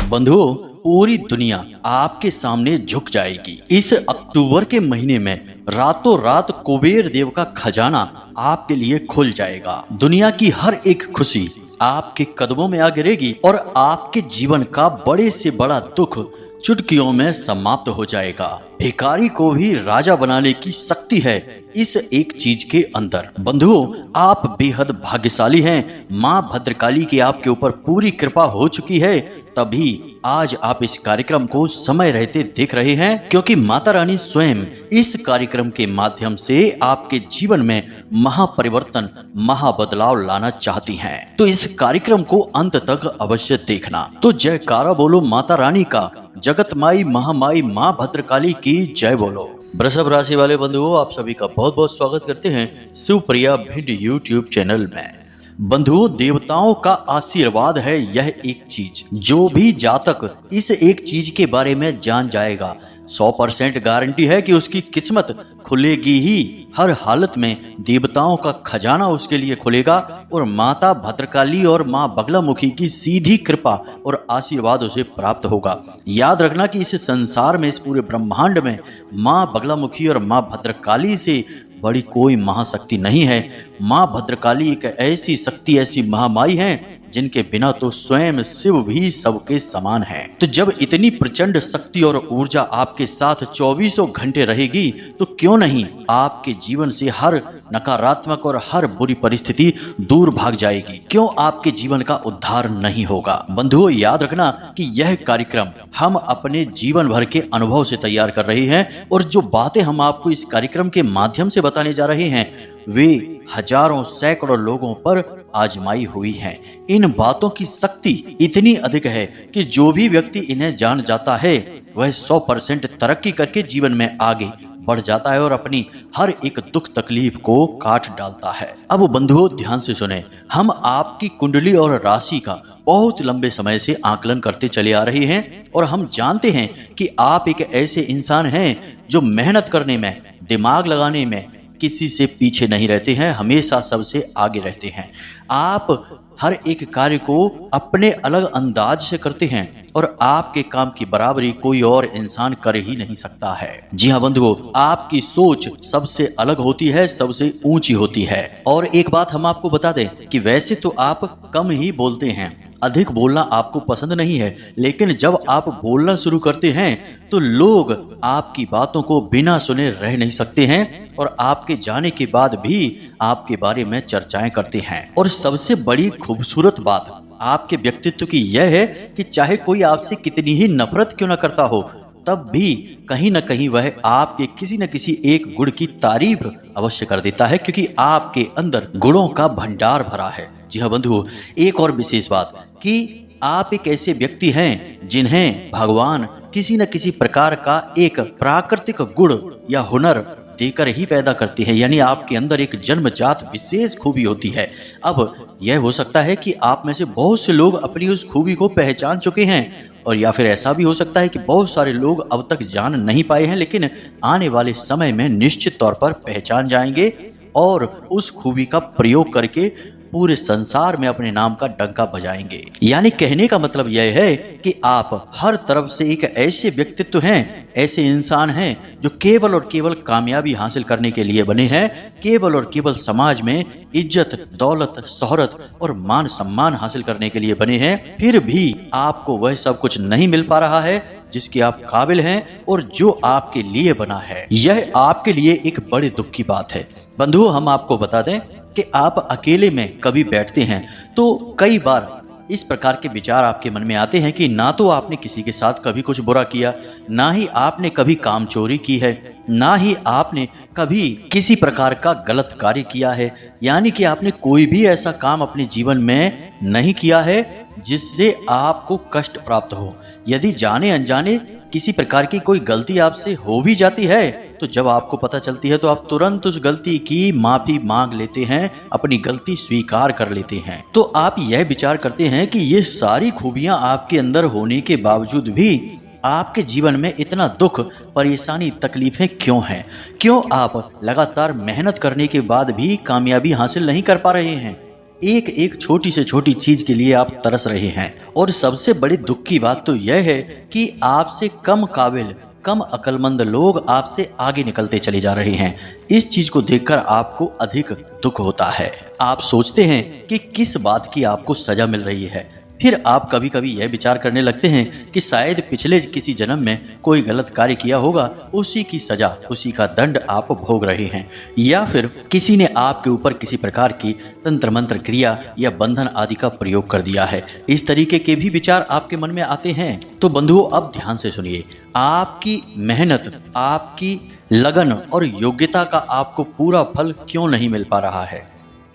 बंधुओं, पूरी दुनिया आपके सामने झुक जाएगी। इस अक्टूबर के महीने में रातों रात कुबेर देव का खजाना आपके लिए खुल जाएगा। दुनिया की हर एक खुशी आपके कदमों में आ गिरेगी और आपके जीवन का बड़े से बड़ा दुख चुटकियों में समाप्त हो जाएगा। भिखारी को भी राजा बनाने की शक्ति है इस एक चीज के अंदर। बंधुओं, आप बेहद भाग्यशाली हैं। माँ भद्रकाली की आपके ऊपर पूरी कृपा हो चुकी है, तभी आज आप इस कार्यक्रम को समय रहते देख रहे हैं, क्योंकि माता रानी स्वयं इस कार्यक्रम के माध्यम से आपके जीवन में महापरिवर्तन, महाबदलाव लाना चाहती हैं। तो इस कार्यक्रम को अंत तक अवश्य देखना। तो जयकारा बोलो माता रानी का, जगत माई महामाई माँ भद्रकाली की जय बोलो। वृषभ राशि वाले बंधुओं, आप सभी का बहुत बहुत स्वागत करते हैं शिवप्रिया भिंड यूट्यूब चैनल में। बंधुओं, देवताओं का आशीर्वाद है यह एक चीज। जो भी जातक इस एक चीज के बारे में जान जाएगा, 100% गारंटी है कि उसकी किस्मत खुलेगी ही। हर हालत में देवताओं का खजाना उसके लिए खुलेगा और माता भद्रकाली और माँ बगलामुखी की सीधी कृपा और आशीर्वाद उसे प्राप्त होगा। याद रखना कि इस संसार में, इस पूरे ब्रह्मांड में माँ बगलामुखी और माँ भद्रकाली से बड़ी कोई महाशक्ति नहीं है। माँ भद्रकाली एक ऐसी शक्ति, ऐसी महामाई है जिनके बिना तो स्वयं शिव भी सबके समान है। तो जब इतनी प्रचंड शक्ति और ऊर्जा आपके साथ 24 घंटे रहेगी, तो क्यों नहीं आपके जीवन से हर नकारात्मक और हर बुरी परिस्थिति दूर भाग जाएगी। क्यों आपके जीवन का उद्धार नहीं होगा। बंधुओं, याद रखना कि यह कार्यक्रम हम अपने जीवन भर के अनुभव से तैयार कर रहे हैं, और जो बातें हम आपको इस कार्यक्रम के माध्यम से बताने जा रहे हैं वे हजारों सैकड़ों लोगों पर आजमाई हुई हैं। इन बातों की शक्ति इतनी अधिक है कि जो भी व्यक्ति इन्हें जान जाता है वह 100% तरक्की करके जीवन में आगे बढ़ जाता है और अपनी हर एक दुख तकलीफ को काट डालता है। अब बंधुओं, ध्यान से सुने। हम आपकी कुंडली और राशि का बहुत लंबे समय से आकलन करते चले आ रहे हैं, और हम जानते हैं कि आप एक ऐसे इंसान हैं जो मेहनत करने में, दिमाग लगाने में किसी से पीछे नहीं रहते हैं, हमेशा सबसे आगे रहते हैं। आप हर एक कार्य को अपने अलग अंदाज से करते हैं और आपके काम की बराबरी कोई और इंसान कर ही नहीं सकता है। जी हाँ बंधुओं, आपकी सोच सबसे अलग होती है, सबसे ऊंची होती है। और एक बात हम आपको बता दें कि वैसे तो आप कम ही बोलते हैं, अधिक बोलना आपको पसंद नहीं है, लेकिन जब आप बोलना शुरू करते हैं तो लोग आपकी बातों को बिना सुने रह नहीं सकते हैं, और आपके जाने के बाद भी आपके बारे में चर्चाएं करते हैं। और सबसे बड़ी खूबसूरत बात आपके व्यक्तित्व की यह है कि चाहे कोई आपसे कितनी ही नफरत क्यों न करता हो, तब भी कहीं न कहीं वह आपके किसी न किसी एक गुण की तारीफ अवश्य कर देता है, क्योंकि आपके अंदर गुणों का भंडार भरा है। जी हाँ बंधुओं, एक और विशेष बात कि आप एक ऐसे व्यक्ति हैं जिन्हें भगवान किसी न किसी प्रकार का एक प्राकृतिक गुण या हुनर देकर ही पैदा करते हैं, यानी आपके अंदर एक जन्मजात विशेष खूबी होती है। अब यह हो सकता है कि आप में से बहुत से लोग अपनी उस खूबी को पहचान चुके हैं, और या फिर ऐसा भी हो सकता है कि बहुत सारे लोग अब तक जान नहीं पाए हैं, लेकिन आने वाले समय में निश्चित तौर पर पहचान जाएंगे और उस खूबी का प्रयोग करके पूरे संसार में अपने नाम का डंका बजाएंगे। यानी कहने का मतलब यह है कि आप हर तरफ से एक ऐसे व्यक्तित्व हैं, ऐसे इंसान हैं जो केवल और केवल कामयाबी हासिल करने के लिए बने हैं, केवल और केवल समाज में इज्जत, दौलत, शोहरत और मान सम्मान हासिल करने के लिए बने हैं। फिर भी आपको वह सब कुछ नहीं मिल पा रहा है जिसके आप काबिल हैं और जो आपके लिए बना है। यह आपके लिए एक बड़े दुख की बात है। बंधुओं, हम आपको बता दें कि आप अकेले में कभी बैठते हैं तो कई बार इस प्रकार के विचार आपके मन में आते हैं कि ना तो आपने किसी के साथ कभी कुछ बुरा किया, ना ही आपने कभी काम चोरी की है, ना ही आपने कभी किसी प्रकार का गलत कार्य किया है। यानी कि आपने कोई भी ऐसा काम अपने जीवन में नहीं किया है जिससे आपको कष्ट प्राप्त हो। यदि जाने अनजाने किसी प्रकार की कोई गलती आपसे हो भी जाती है, तो जब आपको पता चलती है तो आप तुरंत उस गलती की माफी मांग लेते हैं, अपनी गलती स्वीकार कर लेते हैं। तो आप यह विचार करते हैं कि ये सारी खूबियां आपके अंदर होने के बावजूद भी आपके जीवन में इतना दुख, परेशानी, तकलीफें क्यों हैं? क्यों आप लगातार मेहनत करने के बाद भी कामयाबी हासिल नहीं कर पा रहे हैं? एक एक छोटी से छोटी चीज के लिए आप तरस रहे हैं। और सबसे बड़ी दुख की बात तो यह है कि आपसे कम काबिल, कम अक्लमंद लोग आपसे आगे निकलते चले जा रहे हैं। इस चीज को देखकर आपको अधिक दुख होता है। आप सोचते हैं कि किस बात की आपको सजा मिल रही है। फिर आप कभी कभी यह विचार करने लगते हैं कि शायद पिछले किसी जन्म में कोई गलत कार्य किया होगा, उसी की सजा, उसी का दंड आप भोग रहे हैं, या फिर किसी ने आपके ऊपर किसी प्रकार की तंत्र मंत्र क्रिया या बंधन आदि का प्रयोग कर दिया है। इस तरीके के भी विचार आपके मन में आते हैं। तो बंधुओं, अब ध्यान से सुनिए। आपकी मेहनत, आपकी लगन और योग्यता का आपको पूरा फल क्यों नहीं मिल पा रहा है?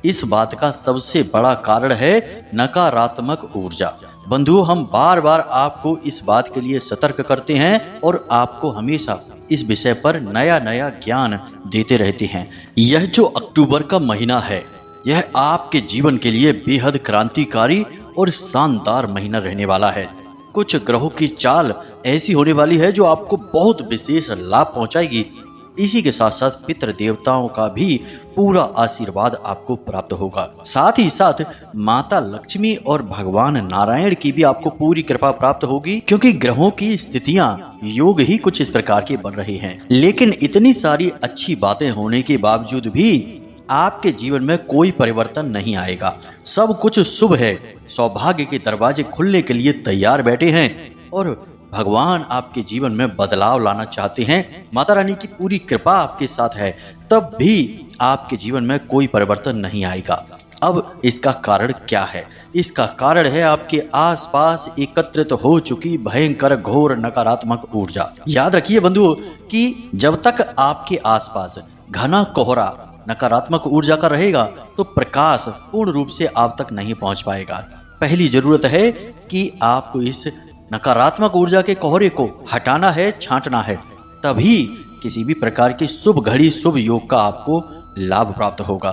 इस बात का सबसे बड़ा कारण है नकारात्मक ऊर्जा। बंधुओं, हम बार बार आपको इस बात के लिए सतर्क करते हैं और आपको हमेशा इस विषय पर नया नया ज्ञान देते रहते हैं। यह जो अक्टूबर का महीना है, यह आपके जीवन के लिए बेहद क्रांतिकारी और शानदार महीना रहने वाला है। कुछ ग्रहों की चाल ऐसी होने वाली है जो आपको बहुत विशेष लाभ पहुंचाएगी। इसी के साथ साथ पितृ देवताओं का भी पूरा आशीर्वाद आपको प्राप्त होगा। साथ ही साथ माता लक्ष्मी और भगवान नारायण की भी आपको पूरी कृपा प्राप्त होगी, क्योंकि ग्रहों की स्थितियां, योग ही कुछ इस प्रकार के बन रहे हैं। लेकिन इतनी सारी अच्छी बातें होने के बावजूद भी आपके जीवन में कोई परिवर्तन नहीं आएगा। सब कुछ शुभ है, सौभाग्य के दरवाजे खुलने के लिए तैयार बैठे हैं और भगवान आपके जीवन में बदलाव लाना चाहते हैं। माता रानी की पूरी कृपा आपके साथ है, तब भी आपके जीवन में कोई परिवर्तन नहीं आएगा। अब इसका कारण क्या है? इसका कारण है आपके आसपास एकत्रित हो चुकी भयंकर घोर नकारात्मक ऊर्जा। याद रखिए बंधुओं कि जब तक आपके आसपास घना कोहरा नकारात्मक ऊर्जा का रहेगा तो प्रकाश पूर्ण रूप से आप तक नहीं पहुंच पाएगा। पहली जरूरत है कि आपको इस नकारात्मक ऊर्जा के कोहरे को हटाना है, छांटना है, तभी किसी भी प्रकार की शुभ घड़ी, शुभ योग का आपको लाभ प्राप्त होगा।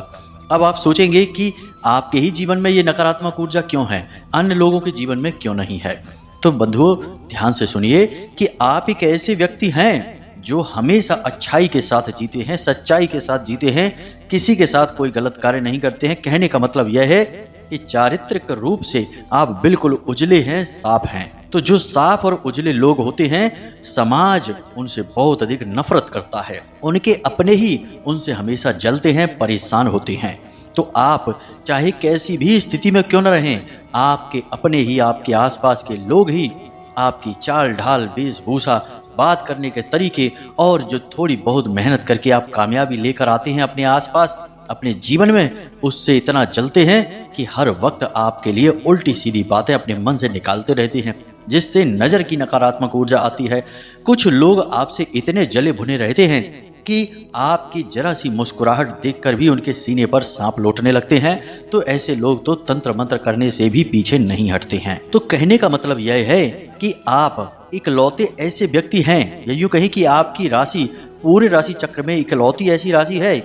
अब आप सोचेंगे कि आपके ही जीवन में ये नकारात्मक ऊर्जा क्यों है, अन्य लोगों के जीवन में क्यों नहीं है? तो बंधुओं, ध्यान से सुनिए कि आप एक ऐसे व्यक्ति हैं जो हमेशा अच्छाई के साथ जीते हैं, सच्चाई के साथ जीते हैं, किसी के साथ कोई गलत कार्य नहीं करते हैं। कहने का मतलब यह है कि चारित्रिक रूप से आप बिल्कुल उजले हैं, साफ हैं। तो जो साफ और उजले लोग होते हैं, समाज उनसे बहुत अधिक नफरत करता है, उनके अपने ही उनसे हमेशा जलते हैं, परेशान होते हैं। तो आप चाहे कैसी भी स्थिति में क्यों न रहें, आपके अपने ही, आपके आसपास के लोग ही आपकी चाल ढाल, वेशभूषा, बात करने के तरीके और जो थोड़ी बहुत मेहनत करके आप कामयाबी लेकर आते हैं अपने आसपास, अपने जीवन में, उससे इतना जलते हैं कि हर वक्त आपके लिए उल्टी सीधी बातें अपने मन से निकालते रहते हैं, जिससे नजर की नकारात्मक ऊर्जा आती है। कुछ लोग आपसे इतने जले भुने रहते हैं कि आपकी जरा सी मुस्कुराहट देखकर भी उनके सीने पर सांप लौटने लगते हैं। तो ऐसे लोग तो तंत्र मंत्र करने से भी पीछे नहीं हटते हैं। तो कहने का मतलब यह है कि आप इकलौते ऐसे व्यक्ति हैं, या यूं कहें कि आपकी राशि पूरे राशि चक्र में इकलौती ऐसी राशि है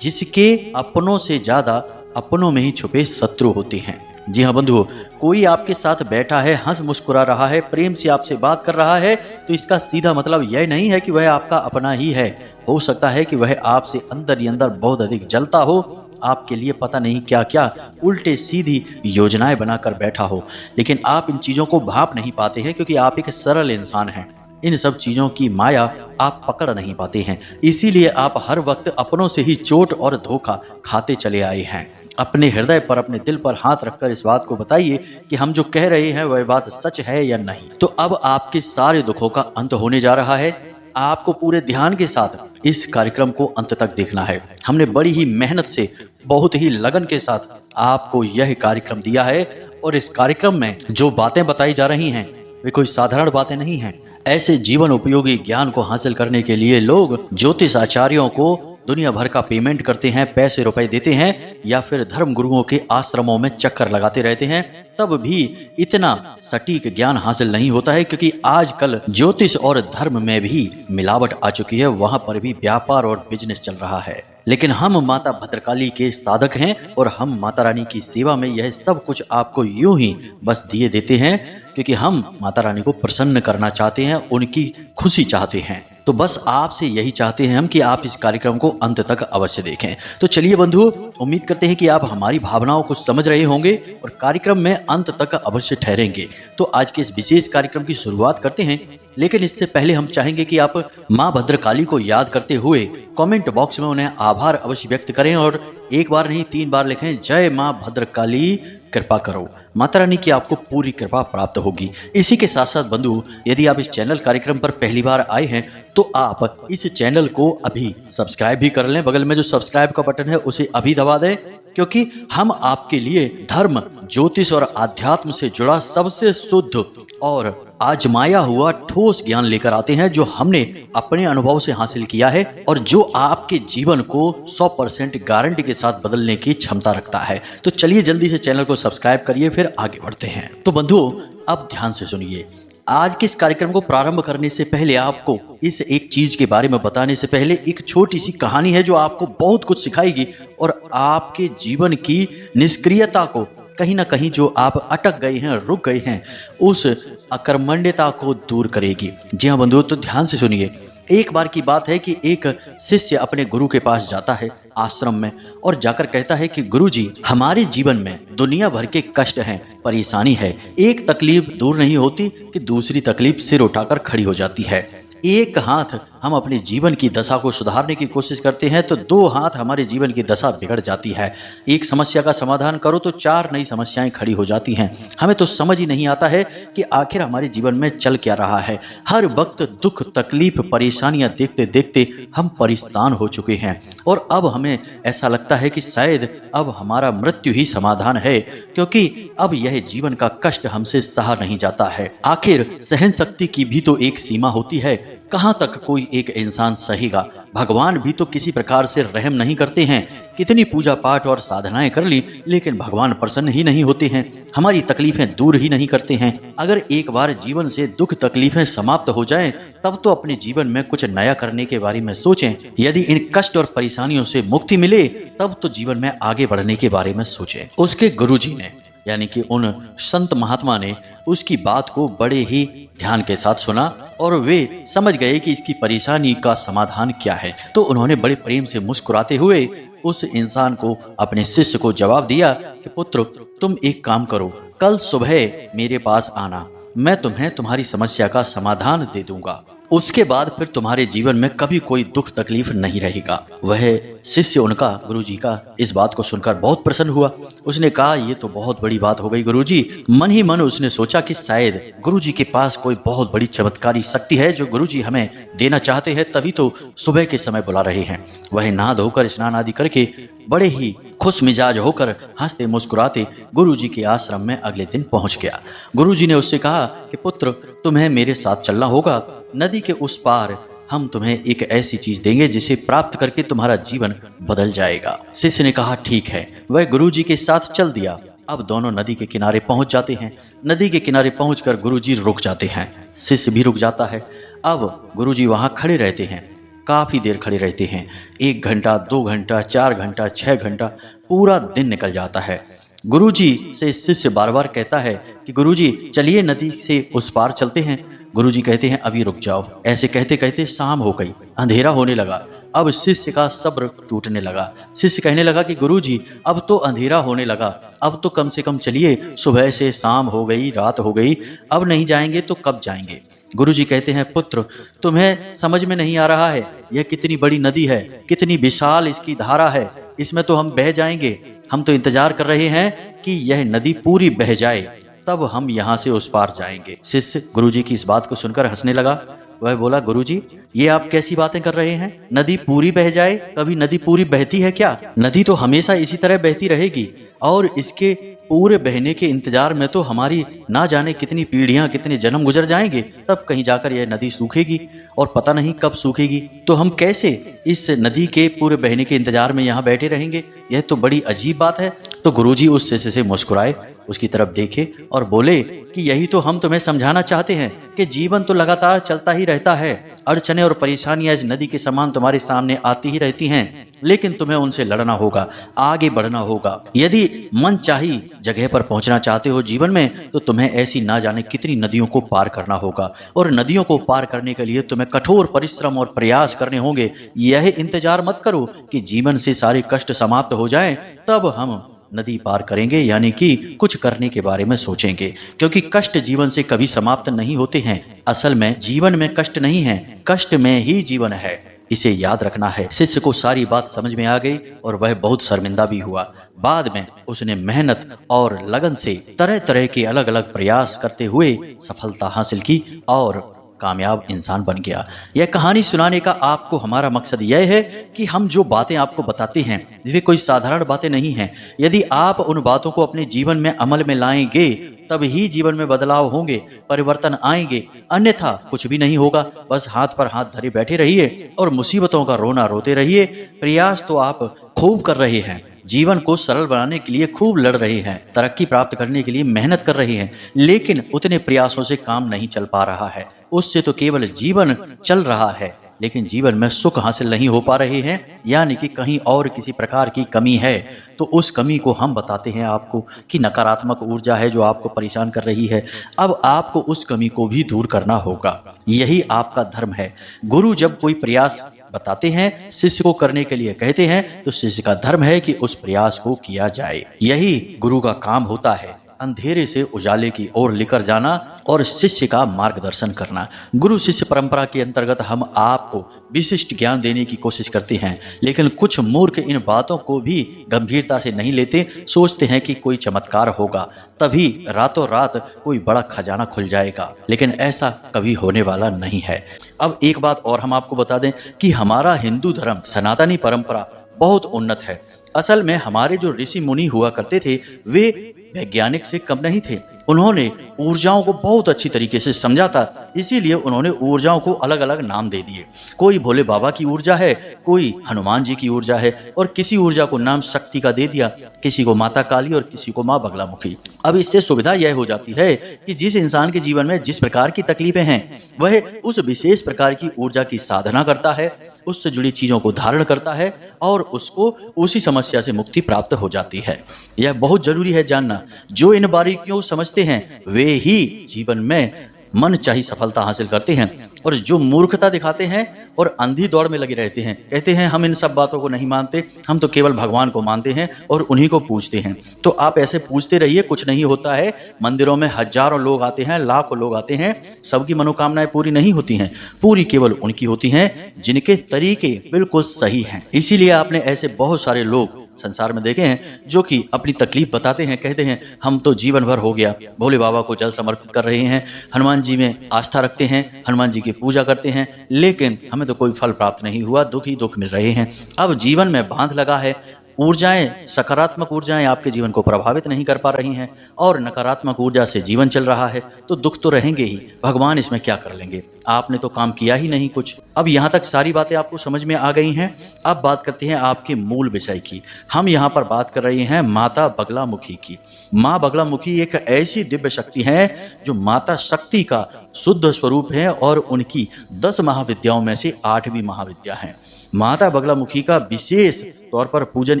जिसके अपनों से ज्यादा अपनों में ही छुपे शत्रु होते हैं। जी हाँ बंधुओं, कोई आपके साथ बैठा है, हंस मुस्कुरा रहा है, प्रेम से आपसे बात कर रहा है, तो इसका सीधा मतलब यह नहीं है कि वह आपका अपना ही है। हो सकता है कि वह आपसे अंदर ही अंदर बहुत अधिक जलता हो, आपके लिए पता नहीं क्या क्या उल्टे सीधी योजनाएं बनाकर बैठा हो, लेकिन आप इन चीजों को भाप नहीं पाते हैं, क्योंकि आप एक सरल इंसान हैं। इन सब चीजों की माया आप पकड़ नहीं पाते हैं, इसीलिए आप हर वक्त अपनों से ही चोट और धोखा खाते चले आए हैं। अपने हृदय पर, अपने दिल पर हाथ रखकर इस बात को बताइए कि हम जो कह रहे हैं वह बात सच है या नहीं। तो अब आपके सारे दुखों का अंत होने जा रहा है। आपको पूरे ध्यान के साथ इस कार्यक्रम को अंत तक देखना है। हमने बड़ी ही मेहनत से, बहुत ही लगन के साथ आपको यह कार्यक्रम दिया है, और इस कार्यक्रम में जो बातें बताई जा रही हैं वे कोई साधारण बातें नहीं हैं। ऐसे जीवन उपयोगी ज्ञान को हासिल करने के लिए लोग ज्योतिष आचार्यों को दुनिया भर का पेमेंट करते हैं, पैसे रुपए देते हैं, या फिर धर्म गुरुओं के आश्रमों में चक्कर लगाते रहते हैं, तब भी इतना सटीक ज्ञान हासिल नहीं होता है, क्योंकि आजकल ज्योतिष और धर्म में भी मिलावट आ चुकी है, वहां पर भी व्यापार और बिजनेस चल रहा है। लेकिन हम माता भद्रकाली के साधक हैं और हम माता रानी की सेवा में यह सब कुछ आपको यूं ही बस दिए देते हैं। क्योंकि हम माता रानी को प्रसन्न करना चाहते हैं, उनकी खुशी चाहते हैं। तो बस आपसे यही चाहते हैं हम कि आप इस कार्यक्रम को अंत तक अवश्य देखें। तो चलिए बंधुओं, उम्मीद करते हैं कि आप हमारी भावनाओं को समझ रहे होंगे और कार्यक्रम में अंत तक अवश्य ठहरेंगे। तो आज के इस विशेष कार्यक्रम की शुरुआत करते हैं, लेकिन इससे पहले हम चाहेंगे कि आप माँ भद्रकाली को याद करते हुए कमेंट बॉक्स में उन्हें आभार अवश्य व्यक्त करें और एक बार नहीं 3 बार लिखें, जय माँ भद्रकाली कृपा करो। माता रानी की आपको पूरी कृपा प्राप्त होगी। इसी के साथ साथ बंधु, यदि आप इस चैनल कार्यक्रम पर पहली बार आए हैं तो आप इस चैनल को अभी सब्सक्राइब भी कर लें। बगल में जो सब्सक्राइब का बटन है उसे अभी दबा दें, क्योंकि हम आपके लिए धर्म, ज्योतिष और आध्यात्म से जुड़ा सबसे शुद्ध और आजमाया हुआ ठोस ज्ञान लेकर आते हैं, जो हमने अपने अनुभव से हासिल किया है और जो आपके जीवन को 100% गारंटी के साथ बदलने की क्षमता रखता है। तो चलिए जल्दी से चैनल को सब्सक्राइब करिए, फिर आगे बढ़ते हैं। तो बंधुओं, अब ध्यान से सुनिए। आज के इस कार्यक्रम को प्रारंभ करने से पहले आपको इस एक चीज के बारे में बताने से पहले एक छोटी सी कहानी है जो आपको बहुत कुछ सिखाएगी और आपके जीवन की निष्क्रियता को, कहीं ना कहीं जो आप अटक गए हैं, रुक गए हैं, उस अकर्मण्यता को दूर करेगी। जी हाँ बंधुओं, तो ध्यान से सुनिए। एक बार की बात है कि एक शिष्य अपने गुरु के पास जाता है आश्रम में और जाकर कहता है कि गुरुजी, हमारे जीवन में दुनिया भर के कष्ट हैं, परेशानी है। एक तकलीफ दूर नहीं होती कि दूसरी तकलीफ सिर उठाकर खड़ी हो जाती है। एक हाथ हम अपने जीवन की दशा को सुधारने की कोशिश करते हैं तो 2 हाथ हमारे जीवन की दशा बिगड़ जाती है। एक समस्या का समाधान करो तो 4 नई समस्याएं खड़ी हो जाती हैं। हमें तो समझ ही नहीं आता है कि आखिर हमारे जीवन में चल क्या रहा है। हर वक्त दुख, तकलीफ, परेशानियां देखते देखते हम परेशान हो चुके हैं और अब हमें ऐसा लगता है कि शायद अब हमारा मृत्यु ही समाधान है, क्योंकि अब यह जीवन का कष्ट हमसे सहा नहीं जाता है। आखिर सहन शक्ति की भी तो एक सीमा होती है। कहाँ तक कोई एक इंसान सहेगा? भगवान भी तो किसी प्रकार से रहम नहीं करते हैं। कितनी पूजा पाठ और साधनाएं कर ली, लेकिन भगवान प्रसन्न ही नहीं होते हैं, हमारी तकलीफें दूर ही नहीं करते हैं। अगर एक बार जीवन से दुख तकलीफें समाप्त हो जाएं, तब तो अपने जीवन में कुछ नया करने के बारे में सोचें। यदि इन कष्ट और परेशानियों से मुक्ति मिले, तब तो जीवन में आगे बढ़ने के बारे में सोचें। उसके गुरुजी ने, यानी कि उन संत महात्मा ने उसकी बात को बड़े ही ध्यान के साथ सुना और वे समझ गए कि इसकी परेशानी का समाधान क्या है। तो उन्होंने बड़े प्रेम से मुस्कुराते हुए उस इंसान को, अपने शिष्य को जवाब दिया कि पुत्र, तुम एक काम करो, कल सुबह मेरे पास आना, मैं तुम्हें तुम्हारी समस्या का समाधान दे दूंगा। उसके बाद फिर तुम्हारे जीवन में कभी कोई दुख तकलीफ नहीं रहेगा। वह शिष्य उनका, गुरुजी का, इस बात को सुनकर बहुत प्रसन्न हुआ। उसने कहा, ये तो बहुत बड़ी बात हो गई गुरुजी। मन ही मन उसने सोचा कि शायद गुरुजी के पास कोई बहुत बड़ी चमत्कारी शक्ति है जो गुरुजी हमें देना चाहते हैं, तभी तो सुबह के समय बुला रहे हैं। वह नहा धोकर स्नान आदि करके बड़े ही खुश मिजाज होकर हंसते मुस्कुराते गुरुजी के आश्रम में अगले दिन पहुंच गया। गुरुजी ने उससे कहा कि पुत्र, तुम्हें मेरे साथ चलना होगा। नदी के उस पार हम तुम्हें एक ऐसी चीज देंगे जिसे प्राप्त करके तुम्हारा जीवन बदल जाएगा। शिष्य ने कहा, ठीक है। वह गुरुजी के साथ चल दिया। अब दोनों नदी के किनारे पहुंच जाते हैं। नदी के किनारे पहुंचकर गुरुजी रुक जाते हैं, शिष्य भी रुक जाता है। अब गुरुजी वहां खड़े रहते हैं, काफी देर खड़े रहते हैं। 1 घंटा, 2 घंटा, 4 घंटा, 6 घंटा, पूरा दिन निकल जाता है। गुरुजी से शिष्य बार बार कहता है कि गुरुजी, चलिए नदी से उस पार चलते हैं। गुरुजी कहते हैं, अभी रुक जाओ। ऐसे कहते कहते शाम हो गई, अंधेरा होने लगा। अब शिष्य का सब्र टूटने लगा। शिष्य कहने लगा कि गुरुजी, अब तो अंधेरा होने लगा, अब तो कम से कम चलिए, सुबह से शाम हो गई, रात हो गई, अब नहीं जाएंगे तो कब जाएंगे? गुरुजी कहते हैं, पुत्र, तुम्हें समझ में नहीं आ रहा है, यह कितनी बड़ी नदी है, कितनी विशाल इसकी धारा है, इसमें तो हम बह जाएंगे। हम तो इंतजार कर रहे हैं कि यह नदी पूरी बह जाए, तब हम यहाँ से उस पार जाएंगे। शिष्य गुरुजी की इस बात को सुनकर हंसने लगा। वह बोला, गुरुजी, ये आप कैसी बातें कर रहे हैं? नदी पूरी बह जाए? कभी नदी पूरी बहती है क्या? नदी तो हमेशा इसी तरह बहती रहेगी और इसके पूरे बहने के इंतजार में तो हमारी ना जाने कितनी पीढ़ियां, कितने जन्म गुजर जाएंगे, तब कहीं जाकर यह नदी सूखेगी और पता नहीं कब सूखेगी। तो हम कैसे इस नदी के पूरे बहने के इंतजार में यहाँ बैठे रहेंगे? यह तो बड़ी अजीब बात है। तो गुरुजी उस शिष्य से मुस्कुराए, उसकी तरफ देखे और बोले कि यही तो हम तुम्हें समझाना चाहते हैं कि जीवन तो लगातार चलता ही रहता है, अड़चने और परेशानियां इस नदी के समान तुम्हारे सामने आती ही रहती हैं, लेकिन तुम्हें उनसे लड़ना होगा, आगे बढ़ना होगा। यदि मन चाही जगह पर पहुंचना चाहते हो जीवन में, तो तुम्हें ऐसी ना जाने कितनी नदियों को पार करना होगा, और नदियों को पार करने के लिए तुम्हें कठोर परिश्रम और प्रयास करने होंगे। यह इंतजार मत करो कि जीवन से सारे कष्ट समाप्त हो जाएं, तब हम नदी पार करेंगे, यानी कि कुछ करने के बारे में सोचेंगे, क्योंकि कष्ट जीवन से कभी समाप्त नहीं होते हैं। असल में जीवन में कष्ट नहीं है, कष्ट में ही जीवन है, इसे याद रखना है। शिष्य को सारी बात समझ में आ गई और वह बहुत शर्मिंदा भी हुआ। बाद में उसने मेहनत और लगन से तरह तरह के अलग अलग प्रयास करते हुए सफलता हासिल की और कामयाब इंसान बन गया। यह कहानी सुनाने का आपको हमारा मकसद यह है कि हम जो बातें आपको बताते हैं वे कोई साधारण बातें नहीं हैं। यदि आप उन बातों को अपने जीवन में अमल में लाएंगे, तब ही जीवन में बदलाव होंगे, परिवर्तन आएंगे, अन्यथा कुछ भी नहीं होगा। बस हाथ पर हाथ धरे बैठे रहिए और मुसीबतों का रोना रोते रहिए। प्रयास तो आप खूब कर रहे हैं, जीवन को सरल बनाने के लिए खूब लड़ रहे हैं, तरक्की प्राप्त करने के लिए मेहनत कर रहे हैं, लेकिन उतने प्रयासों से काम नहीं चल पा रहा है। उससे तो केवल जीवन चल रहा है, लेकिन जीवन में सुख हासिल नहीं हो पा रहे हैं, यानी कि कहीं और किसी प्रकार की कमी है। तो उस कमी को हम बताते हैं आपको कि नकारात्मक ऊर्जा है जो आपको परेशान कर रही है। अब आपको उस कमी को भी दूर करना होगा, यही आपका धर्म है। गुरु जब कोई प्रयास बताते हैं, शिष्य को करने के लिए कहते हैं, तो शिष्य का धर्म है कि उस प्रयास को किया जाए। यही गुरु का काम होता है, अंधेरे से उजाले की ओर लेकर जाना और शिष्य का मार्गदर्शन करना। गुरु शिष्य परंपरा के अंतर्गत हम आपको विशिष्ट ज्ञान देने की कोशिश करते हैं, लेकिन कुछ मूर्ख इन बातों को भी गंभीरता से नहीं लेते। सोचते हैं कि कोई चमत्कार होगा, तभी रातों रात कोई बड़ा खजाना खुल जाएगा, लेकिन ऐसा कभी होने वाला नहीं है। अब एक बात और हम आपको बता दें कि हमारा हिंदू धर्म, सनातनी परंपरा बहुत उन्नत है। असल में हमारे जो ऋषि मुनि हुआ करते थे, वे वैज्ञानिक से कम नहीं थे। उन्होंने ऊर्जाओं को बहुत अच्छी तरीके से समझा था, इसीलिए उन्होंने ऊर्जाओं को अलग अलग नाम दे दिए। कोई भोले बाबा की ऊर्जा है, कोई हनुमान जी की ऊर्जा है, और किसी ऊर्जा को नाम शक्ति का दे दिया, किसी को माता काली और किसी को माँ बगलामुखी। अब इससे सुविधा यह हो जाती है कि जिस इंसान के जीवन में जिस प्रकार की तकलीफें हैं, वह उस विशेष प्रकार की ऊर्जा की साधना करता है, उससे जुड़ी चीजों को धारण करता है और उसको उसी समस्या से मुक्ति प्राप्त हो जाती है। यह बहुत जरूरी है जानना। जो इन बारीकियों को समझते हैं वे ही जीवन में मन चाही सफलता हासिल करते हैं, और जो मूर्खता दिखाते हैं और अंधी दौड़ में लगे रहते हैं, कहते हैं हम इन सब बातों को नहीं मानते, हम तो केवल भगवान को मानते हैं और उन्हीं को पूजते हैं। तो आप ऐसे पूजते रहिए, कुछ नहीं होता है। मंदिरों में हजारों लोग आते हैं, लाखों लोग आते हैं, सबकी मनोकामनाएं पूरी नहीं होती हैं, पूरी केवल उनकी होती हैं जिनके तरीके बिल्कुल सही हैं। इसीलिए आपने ऐसे बहुत सारे लोग संसार में देखे हैं जो कि अपनी तकलीफ बताते हैं, कहते हैं हम तो जीवन भर हो गया भोले बाबा को जल समर्पित कर रहे हैं, हनुमान जी में आस्था रखते हैं, हनुमान जी की पूजा करते हैं, लेकिन हमें तो कोई फल प्राप्त नहीं हुआ, दुख ही दुख मिल रहे हैं। अब जीवन में बांध लगा है, ऊर्जाएं, सकारात्मक ऊर्जाएं आपके जीवन को प्रभावित नहीं कर पा रही हैं और नकारात्मक ऊर्जा से जीवन चल रहा है, तो दुख तो रहेंगे ही। भगवान इसमें क्या कर लेंगे, आपने तो काम किया ही नहीं कुछ। अब यहाँ तक सारी बातें आपको समझ में आ गई हैं। अब बात करते हैं आपके मूल विषय की। हम यहाँ पर बात कर रहे हैं माता बगलामुखी की। माँ बगलामुखी एक ऐसी दिव्य शक्ति है जो माता शक्ति का शुद्ध स्वरूप है और उनकी 10 महाविद्याओं में से 8वीं महाविद्या है। माता बगलामुखी का विशेष तौर पर पूजन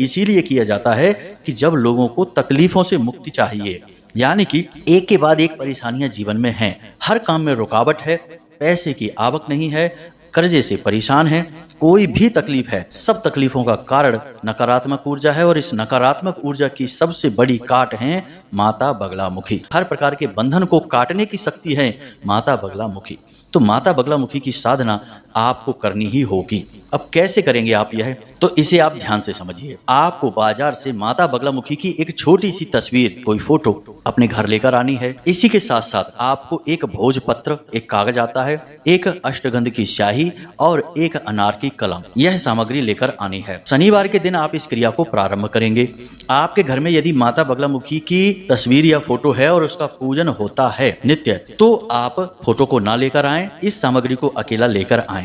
इसीलिए किया जाता है कि जब लोगों को तकलीफों से मुक्ति चाहिए, यानी कि एक के बाद एक परेशानियां जीवन में हैं, हर काम में रुकावट है, पैसे की आवक नहीं है, कर्जे से परेशान है, कोई भी तकलीफ है, सब तकलीफों का कारण नकारात्मक ऊर्जा है और इस नकारात्मक ऊर्जा की सबसे बड़ी काट है माता बगलामुखी। हर प्रकार के बंधन को काटने की शक्ति है माता बगलामुखी। तो माता बगलामुखी की साधना आपको करनी ही होगी। अब कैसे करेंगे आप यह, तो इसे आप ध्यान से समझिए। आपको बाजार से माता बगलामुखी की एक छोटी सी तस्वीर, कोई फोटो अपने घर लेकर आनी है। इसी के साथ साथ आपको एक भोजपत्र, एक कागज आता है, एक अष्टगंध की स्याही और एक अनार की कलम, यह सामग्री लेकर आनी है। शनिवार के दिन आप इस क्रिया को प्रारंभ करेंगे। आपके घर में यदि माता बगलामुखी की तस्वीर या फोटो है और उसका पूजन होता है नित्य, तो आप फोटो को ना लेकर आएं, इस सामग्री को अकेला लेकर आएं।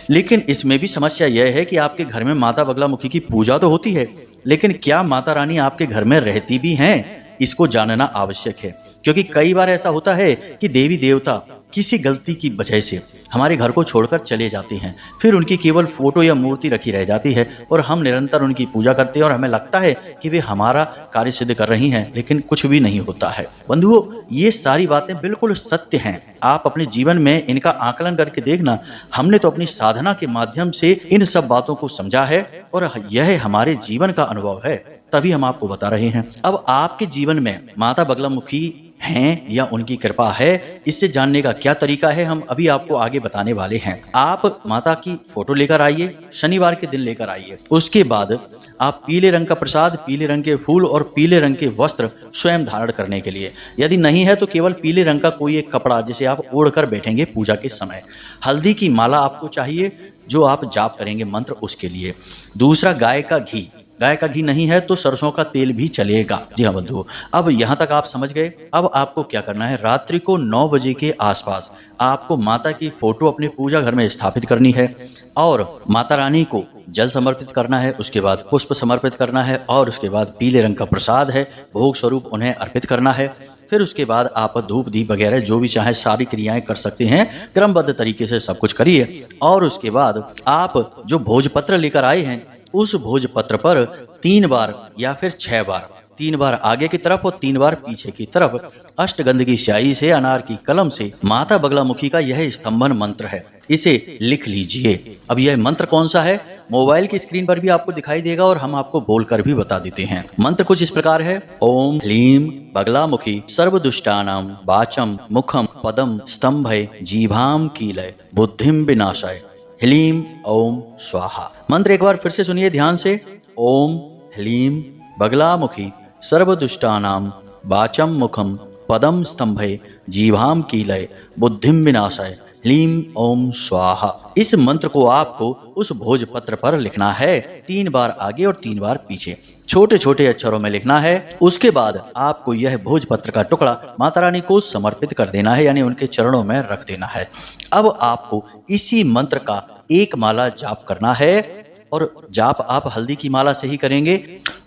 लेकिन इसमें भी समस्या यह है कि आपके घर में माता बगलामुखी की पूजा तो होती है, लेकिन क्या माता रानी आपके घर में रहती भी हैं, इसको जानना आवश्यक है। क्योंकि कई बार ऐसा होता है कि देवी देवता किसी गलती की वजह से हमारे घर को छोड़कर चले जाते हैं, फिर उनकी केवल फोटो या मूर्ति रखी रह जाती है और हम निरंतर उनकी पूजा करते हैं और हमें लगता है कि वे हमारा कार्य सिद्ध कर रही हैं, लेकिन कुछ भी नहीं होता है। बंधुओं, ये सारी बातें बिल्कुल सत्य हैं। आप अपने जीवन में इनका आकलन करके देखना। हमने तो अपनी साधना के माध्यम से इन सब बातों को समझा है और यह हमारे जीवन का अनुभव है, तभी हम आपको बता रहे हैं। अब आपके जीवन में माता बगलामुखी हैं या उनकी कृपा है, इससे जानने का क्या तरीका है, हम अभी आपको आगे बताने वाले हैं। आप माता की फोटो लेकर आइए, शनिवार के दिन लेकर आइए। उसके बाद आप पीले रंग का प्रसाद, पीले रंग के फूल और पीले रंग के वस्त्र स्वयं धारण करने के लिए, यदि नहीं है तो केवल पीले रंग का कोई एक कपड़ा जिसे आप ओढ़कर बैठेंगे पूजा के समय। हल्दी की माला आपको चाहिए जो आप जाप करेंगे मंत्र, उसके लिए। दूसरा, गाय का घी। गाय का घी नहीं है तो सरसों का तेल भी चलेगा। जी हाँ बंधुओं, अब यहाँ तक आप समझ गए। अब आपको क्या करना है, रात्रि को 9 बजे के आसपास आपको माता की फोटो अपने पूजा घर में स्थापित करनी है और माता रानी को जल समर्पित करना है, उसके बाद पुष्प समर्पित करना है और उसके बाद पीले रंग का प्रसाद है भोग स्वरूप उन्हें अर्पित करना है। फिर उसके बाद आप धूप दीप वगैरह जो भी चाहे सारी क्रियाएं कर सकते हैं, क्रमबद्ध तरीके से सब कुछ करिए। और उसके बाद आप जो भोजपत्र लेकर आए हैं उस भोजपत्र पर 3 बार या फिर 6 बार, 3 बार आगे की तरफ और 3 बार पीछे की तरफ अष्टगंध की स्याही से, अनार की कलम से माता बगलामुखी का यह स्तंभन मंत्र है, इसे लिख लीजिए। अब यह मंत्र कौन सा है, मोबाइल की स्क्रीन पर भी आपको दिखाई देगा और हम आपको बोलकर भी बता देते हैं। मंत्र कुछ इस प्रकार है, ओम ह्लीम बगलामुखी सर्वदुष्टानां वाचम मुखम पदम स्तंभय जीभाम कीलय बुद्धिम विनाशाय ह्लीम ओम स्वाहा। मंत्र एक बार फिर से सुनिए ध्यान से। ओम ह्लीम बगलामुखी सर्वदुष्टानां वाचम मुखम पदम स्तंभय जीभाम कीलय बुद्धिम विनाशाय ह्लीम ओम स्वाहा। इस मंत्र को आपको उस भोजपत्र पर लिखना है, 3 बार आगे और 3 बार पीछे, छोटे छोटे अक्षरों में लिखना है। उसके बाद आपको यह भोजपत्र का टुकड़ा माता रानी को समर्पित कर देना है, यानी उनके चरणों में रख देना है। अब आपको इसी मंत्र का एक माला जाप करना है और जाप आप हल्दी की माला से ही करेंगे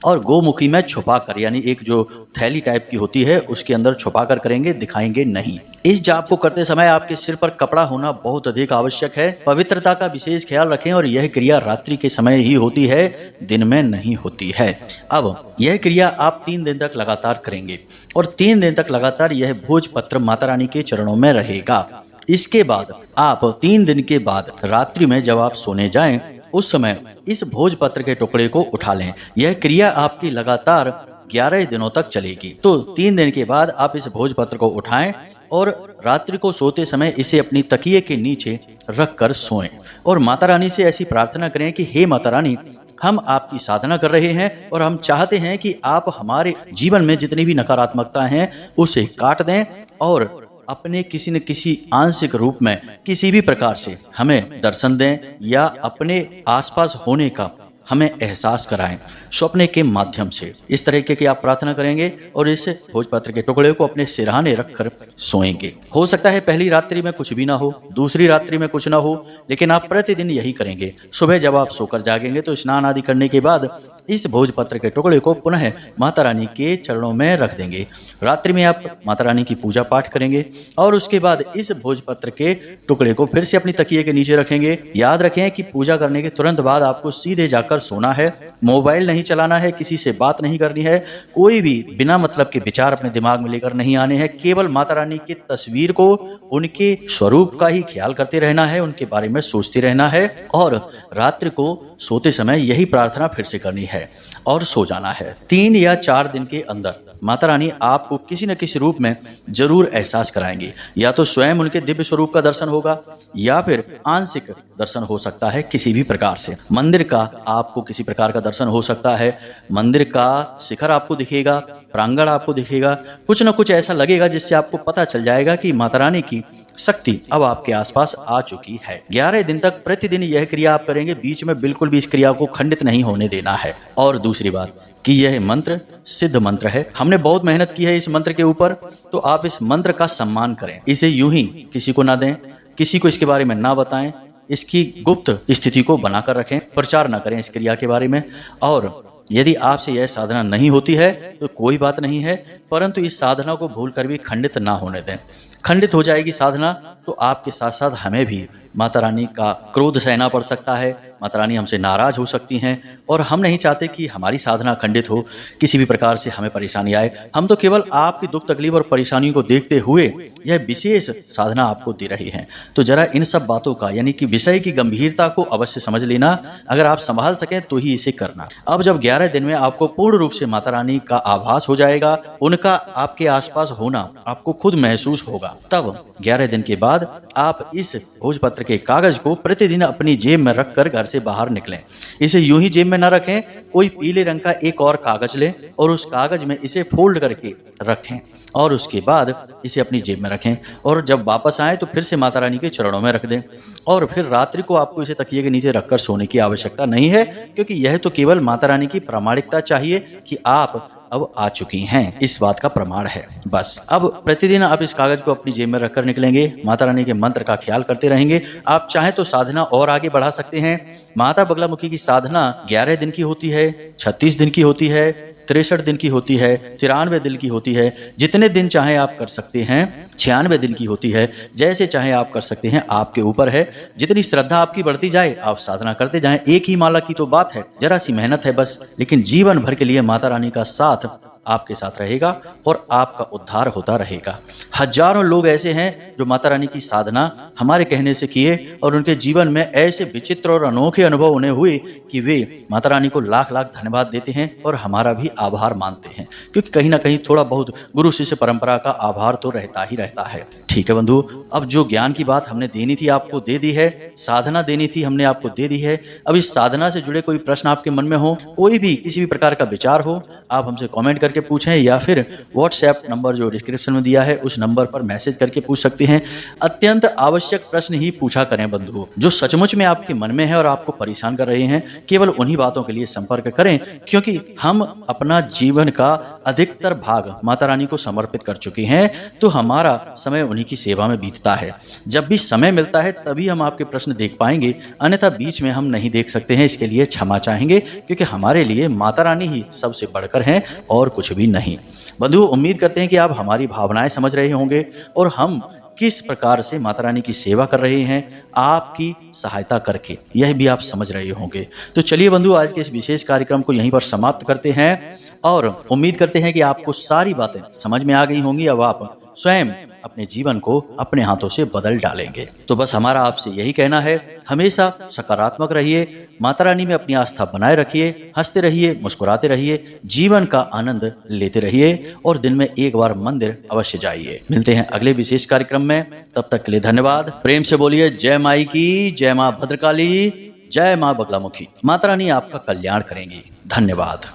और गोमुखी में छुपा कर, यानी एक जो थैली टाइप की होती है उसके अंदर छुपा कर करेंगे, दिखाएंगे नहीं। इस जाप को करते समय आपके सिर पर कपड़ा होना बहुत अधिक आवश्यक है। पवित्रता का विशेष ख्याल रखें और यह क्रिया रात्रि के समय ही होती है, दिन में नहीं होती है। अब यह क्रिया आप 3 दिन तक लगातार करेंगे और 3 दिन तक लगातार यह भोजपत्र माता रानी के चरणों में रहेगा। इसके बाद आप 3 दिन के बाद रात्रि में जब आप सोने जाएं, उस समय इस भोजपत्र के टुकड़े को उठा लें। यह क्रिया आपकी लगातार 11 दिनों तक चलेगी। तो 3 दिन के बाद आप इस भोजपत्र को उठाएं और रात्रि को सोते समय इसे अपनी तकिए के नीचे रख कर सोएं और माता रानी से ऐसी प्रार्थना करें कि हे माता रानी, हम आपकी साधना कर रहे हैं और हम चाहते हैं कि आप हमारे जीवन में जितनी भी नकारात्मकता हैं उसे काट दें और अपने किसी न किसी आंशिक रूप में किसी भी प्रकार से हमें दर्शन दें या अपने आसपास होने का हमें एहसास कराएं स्वप्न के माध्यम से। इस तरीके की आप प्रार्थना करेंगे और इस भोजपत्र के टुकड़े को अपने सिरहाने रखकर सोएंगे। हो सकता है पहली रात्रि में कुछ भी ना हो, दूसरी रात्रि में कुछ ना हो, लेकिन आप प्रतिदिन यही करेंगे। सुबह जब आप सोकर जागेंगे तो स्नान आदि करने के बाद इस भोजपत्र के टुकड़े को पुनः माता रानी के चरणों में रख देंगे। रात्रि में आप माता रानी की पूजा पाठ करेंगे और उसके बाद इस भोजपत्र के टुकड़े को फिर से अपनी तकिए के नीचे रखेंगे। याद रखें कि पूजा करने के तुरंत बाद आपको सीधे जाकर सोना है, मोबाइल नहीं चलाना है, किसी से बात नहीं करनी है, कोई भी बिना मतलब के विचार अपने दिमाग में लेकर नहीं आने हैं। केवल माता रानी की तस्वीर को, उनके स्वरूप का ही ख्याल करते रहना है, उनके बारे में सोचते रहना है और रात्रि को सोते समय यही प्रार्थना फिर से करनी है और सो जाना है। 3 या 4 दिन के अंदर माता रानी आपको किसी न किसी रूप में जरूर एहसास कराएंगी। या तो स्वयं उनके दिव्य स्वरूप का दर्शन होगा या फिर आंशिक दर्शन हो सकता है किसी भी प्रकार से। मंदिर का आपको किसी प्रकार का दर्शन हो सकता है, मंदिर का शिखर आपको दिखेगा, प्रांगण आपको दिखेगा, कुछ न कुछ ऐसा लगेगा जिससे आपको पता चल जाएगा कि माता रानी की शक्ति अब आपके आसपास आ चुकी है। 11 दिन तक प्रतिदिन यह क्रिया आप करेंगे, बीच में बिल्कुल भी इस क्रिया को खंडित नहीं होने देना है। और दूसरी बात कि यह मंत्र सिद्ध मंत्र है, हमने बहुत मेहनत की है इस मंत्र के ऊपर, तो आप इस मंत्र का सम्मान करें। इसे यूं ही किसी को ना दें, किसी को इसके बारे में ना बताएं, इसकी गुप्त स्थिति को बनाकर रखें, प्रचार ना करें इस क्रिया के बारे में। और यदि आपसे यह साधना नहीं होती है तो कोई बात नहीं है, परंतु इस साधना को भूल कर भी खंडित ना होने दें। खंडित हो जाएगी साधना तो आपके साथ साथ हमें भी माता रानी का क्रोध सहना पड़ सकता है, माता रानी हमसे नाराज हो सकती हैं और हम नहीं चाहते कि हमारी साधना खंडित हो, किसी भी प्रकार से हमें परेशानी आए। हम तो केवल आपकी दुख तकलीफ और परेशानियों को देखते हुए यह विशेष साधना आपको दे रहे हैं। तो जरा इन सब बातों का यानी कि विषय की गंभीरता को अवश्य समझ लेना, अगर आप संभाल सकें तो ही इसे करना। अब जब 11 दिन में आपको पूर्ण रूप से माता रानी का आभास हो जाएगा, उनका आपके आसपास होना आपको खुद महसूस होगा, तब 11 दिन के बाद आप इस भोजपत्र के कागज को प्रतिदिन अपनी जेब में रखकर घर से बाहर निकलें। इसे यूं ही जेब में न रखें, कोई पीले रंग का एक और कागज लें और उस कागज में इसे फोल्ड करके रखें और उसके बाद इसे अपनी जेब में रखें और जब वापस आए तो फिर से माता रानी के चरणों में रख दें। और फिर रात्रि को आपको इसे तकिए के नीचे रखकर सोने की आवश्यकता नहीं है, क्योंकि यह तो केवल माता रानी की प्रामाणिकता चाहिए कि आप अब आ चुकी हैं, इस बात का प्रमाण है बस। अब प्रतिदिन आप इस कागज को अपनी जेब में रखकर निकलेंगे, माता रानी के मंत्र का ख्याल करते रहेंगे। आप चाहें तो साधना और आगे बढ़ा सकते हैं। माता बगलामुखी की साधना 11 दिन की होती है, 36 दिन की होती है, 63 दिन की होती है, 93 दिन की होती है, जितने दिन चाहे आप कर सकते हैं। 96 दिन की होती है, जैसे चाहे आप कर सकते हैं, आपके ऊपर है। जितनी श्रद्धा आपकी बढ़ती जाए आप साधना करते जाएं। एक ही माला की तो बात है, जरा सी मेहनत है बस, लेकिन जीवन भर के लिए माता रानी का साथ आपके साथ रहेगा और आपका उद्धार होता रहेगा। हजारों लोग ऐसे हैं जो माता रानी की साधना हमारे कहने से किए और उनके जीवन में ऐसे विचित्र और अनोखे अनुभव उन्हें हुए कि वे माता रानी को लाख लाख धन्यवाद देते हैं और हमारा भी आभार मानते हैं, क्योंकि कहीं ना कहीं थोड़ा बहुत गुरु शिष्य परंपरा का आभार तो रहता ही रहता है। ठीक है बंधु, अब जो ज्ञान की बात हमने देनी थी आपको दे दी है, साधना देनी थी हमने आपको दे दी है। अब इस साधना से जुड़े कोई प्रश्न आपके मन में हो, कोई भी किसी भी प्रकार का विचार हो, आप हमसे कमेंट करके पूछें या फिर व्हाट्सएप नंबर जो डिस्क्रिप्शन में दिया है उस नंबर पर मैसेज करके पूछ सकते हैं। अत्यंत आवश्यक प्रश्न ही पूछा करें बंधु, जो सचमुच में आपके मन में है और आपको परेशान कर रहे हैं। केवल उन्हीं बातों के लिए संपर्क करें, क्योंकि हम अपना जीवन का अधिकतर भाग माता रानी को समर्पित कर चुके हैं, तो हमारा समय उन्हीं की सेवा में बीतता है। जब भी समय मिलता है तभी हम आपके प्रश्न देख पाएंगे, अन्यथा बीच में हम नहीं देख सकते हैं। इसके लिए क्षमा चाहेंगे, क्योंकि हमारे लिए माता रानी ही सबसे बढ़कर हैं और कुछ भी नहीं। बंधु, उम्मीद करते हैं कि आप हमारी भावनाएं समझ रहे होंगे और हम किस प्रकार से माता रानी की सेवा कर रहे हैं आपकी सहायता करके, यह भी आप समझ रहे होंगे। तो चलिए बंधु, आज के इस विशेष कार्यक्रम को यहीं पर समाप्त करते हैं और उम्मीद करते हैं कि आपको सारी बातें समझ में आ गई होंगी। अब आप स्वयं अपने जीवन को अपने हाथों से बदल डालेंगे। तो बस हमारा आपसे यही कहना है, हमेशा सकारात्मक रहिए, माता रानी में अपनी आस्था बनाए रखिए, हंसते रहिए, मुस्कुराते रहिए, जीवन का आनंद लेते रहिए और दिन में एक बार मंदिर अवश्य जाइए। मिलते हैं अगले विशेष कार्यक्रम में, तब तक के लिए धन्यवाद। प्रेम से बोलिए जय माई की, जय माँ भद्रकाली, जय माँ बगलामुखी। माता रानी आपका कल्याण करेंगी। धन्यवाद।